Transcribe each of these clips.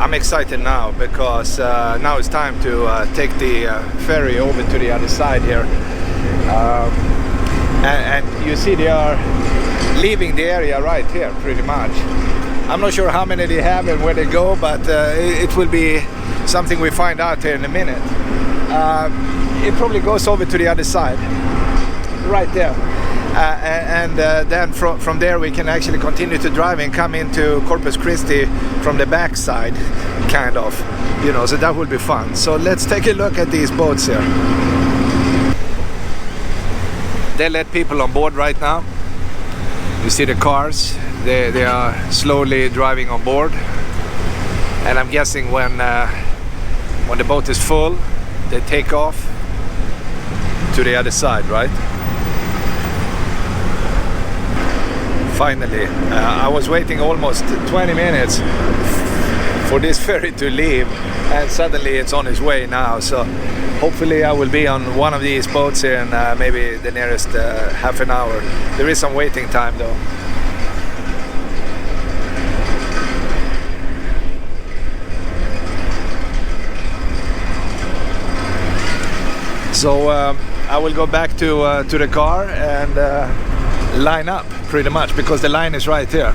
I'm excited now because now it's time to take the ferry over to the other side here. And you see they are leaving the area right here pretty much. I'm not sure how many they have and where they go, but it will be something we find out here in a minute. It probably goes over to the other side right there. Then from there we can actually continue to drive and come into Corpus Christi from the back side, kind of, you know, so that will be fun. So let's take a look at these boats here. They let people on board right now. You see the cars, they are slowly driving on board, and I'm guessing when the boat is full they take off to the other side, right? Finally, I was waiting almost 20 minutes for this ferry to leave, and suddenly it's on its way now. So hopefully I will be on one of these boats here in maybe the nearest half an hour. There is some waiting time though. So I will go back to the car and line up pretty much, because the line is right here.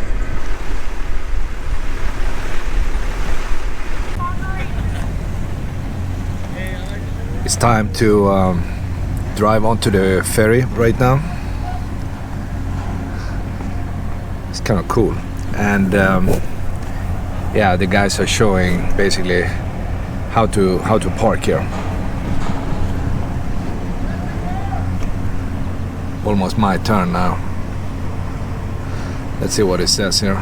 It's time to drive onto the ferry right now. It's kind of cool, and yeah, the guys are showing basically how to park here. Almost my turn now. Let's see what it says here.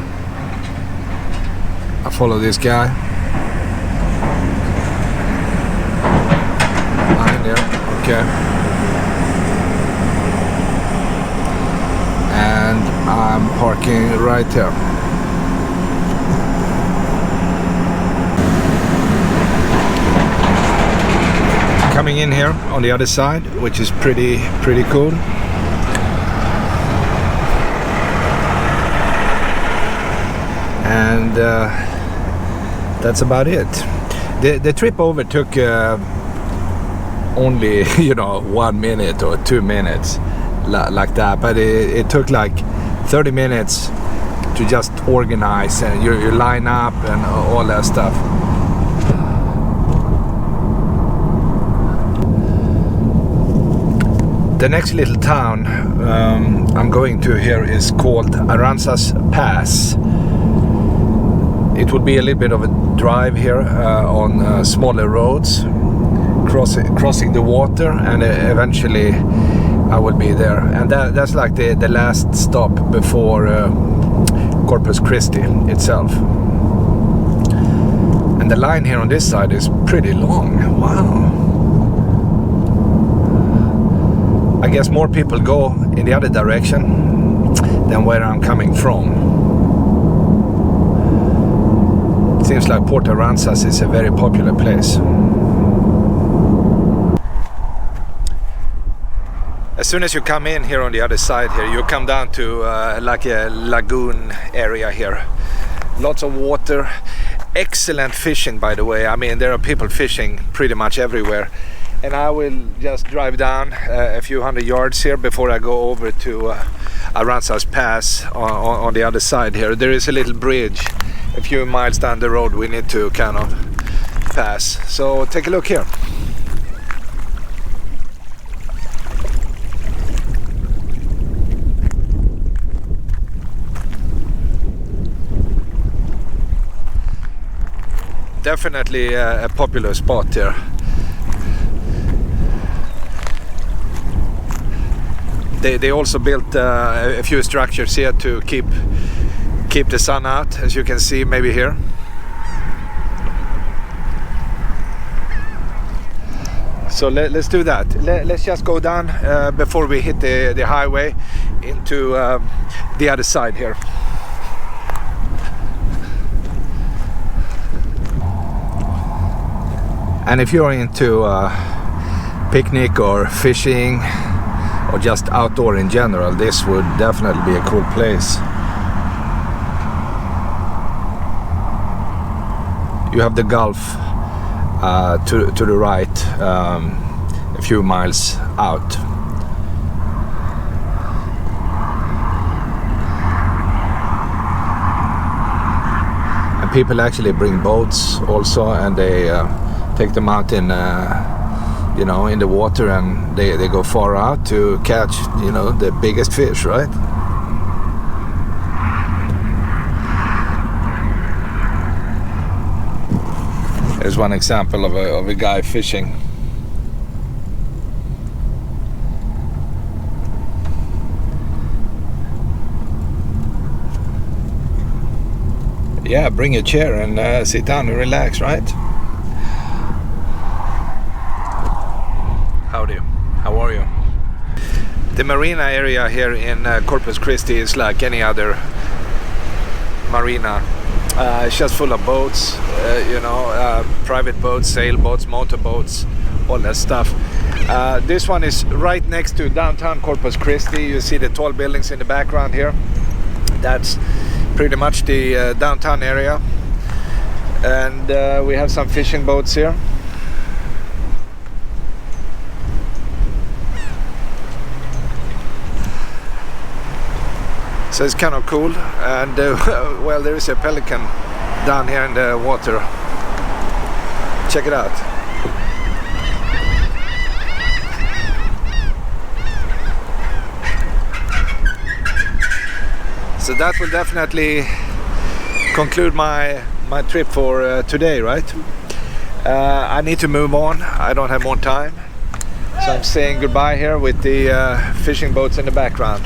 I follow this guy. Line there, okay. And I'm parking right here. Coming in here on the other side, which is pretty cool. And that's about it. The trip over took only 1 minute or 2 minutes like that, but it took like 30 minutes to just organize and you line up and all that stuff. The next little town I'm going to here is called Aransas Pass. It will be a little bit of a drive here on smaller roads, crossing the water, and eventually I will be there. And that's like the last stop before Corpus Christi itself. And the line here on this side is pretty long. Wow. I guess more people go in the other direction than where I'm coming from. Seems like Port Aransas is a very popular place. As soon as you come in here on the other side here, you come down to like a lagoon area here. Lots of water, excellent fishing, by the way. I mean, there are people fishing pretty much everywhere. And I will just drive down a few hundred yards here before I go over to Aransas Pass on the other side here. There is a little bridge a few miles down the road we need to kind of pass. So take a look here. Definitely a popular spot here. They also built a few structures here to keep the sun out, as you can see maybe here. So let's do that. Let's just go down before we hit the highway into the other side here. And if you're into picnic or fishing or just outdoor in general, this would definitely be a cool place. you have the Gulf to the right, a few miles out. And people actually bring boats also, and they take them out in you know, in the water, and they go far out to catch, you know, the biggest fish, right? There's one example of a guy fishing. Yeah, bring a chair and sit down and relax, right? Howdy, how are you? The marina area here in Corpus Christi is like any other marina. It's just full of boats, you know, private boats, sailboats, motorboats, all that stuff. This one is right next to downtown Corpus Christi. You see the tall buildings in the background here. That's pretty much the downtown area. And we have some fishing boats here. So it's kind of cool, and well, there is a pelican down here in the water. Check it out. So that will definitely conclude my trip for today, right? I need to move on. I don't have more time. So I'm saying goodbye here with the fishing boats in the background.